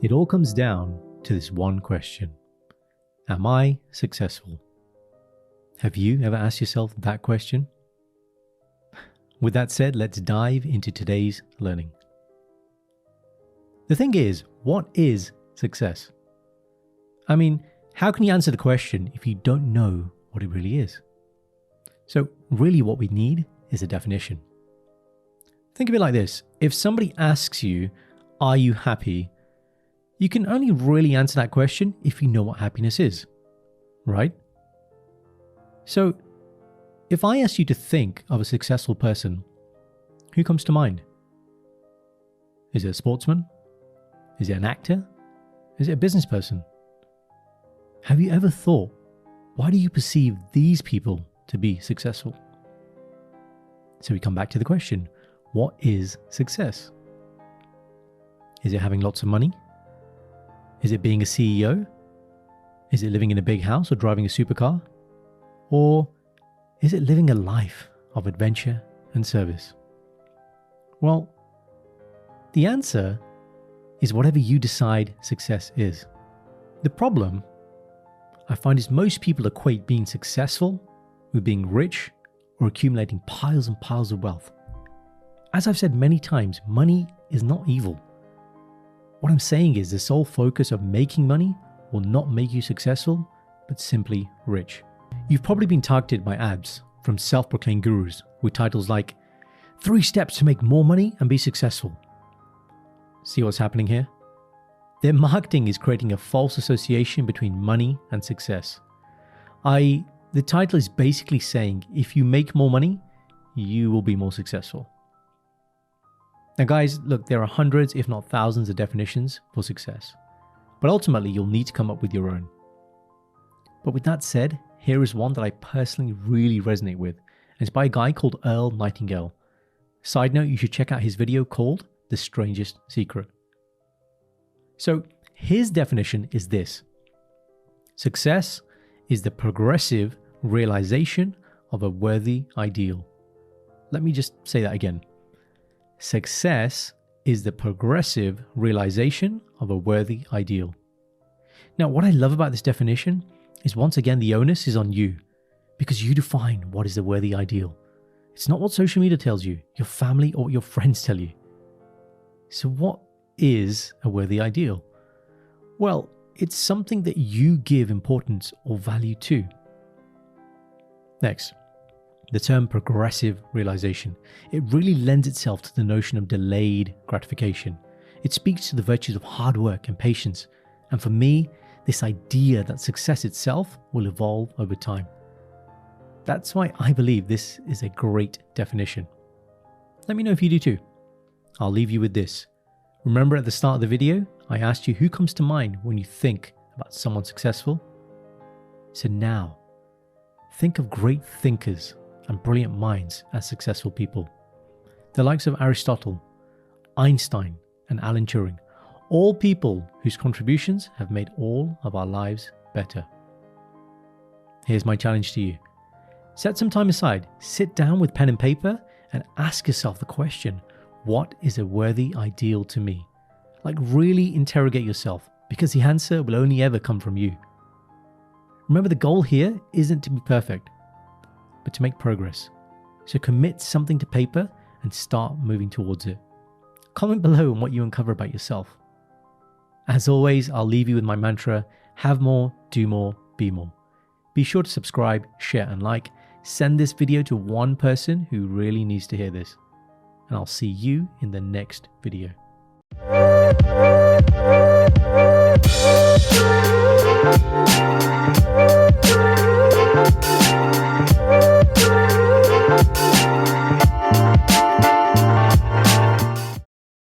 It all comes down to this one question. Am I successful? Have you ever asked yourself that question? With that said, let's dive into today's learning. The thing is, what is success? I mean, how can you answer the question if you don't know what it really is? So really what we need is a definition. Think of it like this. If somebody asks you, are you happy? You can only really answer that question if you know what happiness is, right? So if I ask you to think of a successful person, who comes to mind? Is it a sportsman? Is it an actor? Is it a business person? Have you ever thought, why do you perceive these people to be successful? So we come back to the question, what is success? Is it having lots of money? Is it being a CEO? Is it living in a big house or driving a supercar? Or is it living a life of adventure and service? Well, the answer is whatever you decide success is. The problem I find is most people equate being successful with being rich or accumulating piles and piles of wealth. As I've said many times, money is not evil. What I'm saying is the sole focus of making money will not make you successful, but simply rich. You've probably been targeted by ads from self-proclaimed gurus with titles like 3 steps to make more money and be successful. See what's happening here? Their marketing is creating a false association between money and success. The title is basically saying if you make more money, you will be more successful. Now guys, look, there are hundreds if not thousands of definitions for success, but ultimately you'll need to come up with your own. But with that said, here is one that I personally really resonate with, and it's by a guy called Earl Nightingale. Side note, you should check out his video called The Strangest Secret. So his definition is this: success is the progressive realization of a worthy ideal. Let me just say that again. Success is the progressive realization of a worthy ideal. Now, what I love about this definition is once again the onus is on you, because you define what is a worthy ideal. It's not what social media tells you, your family, or what your friends tell you. So what is a worthy ideal? Well, it's something that you give importance or value to. Next, the term progressive realization. It really lends itself to the notion of delayed gratification. It speaks to the virtues of hard work and patience. And for me, this idea that success itself will evolve over time. That's why I believe this is a great definition. Let me know if you do too. I'll leave you with this. Remember at the start of the video, I asked you who comes to mind when you think about someone successful? So now, think of great thinkers and brilliant minds as successful people. The likes of Aristotle, Einstein, and Alan Turing. All people whose contributions have made all of our lives better. Here's my challenge to you. Set some time aside, sit down with pen and paper and ask yourself the question, what is a worthy ideal to me? Like really interrogate yourself, because the answer will only ever come from you. Remember, the goal here isn't to be perfect, but to make progress. So commit something to paper and start moving towards it. Comment below on what you uncover about yourself. As always, I'll leave you with my mantra, have more, do more, be more. Be sure to subscribe, share and like. Send this video to one person who really needs to hear this. And I'll see you in the next video.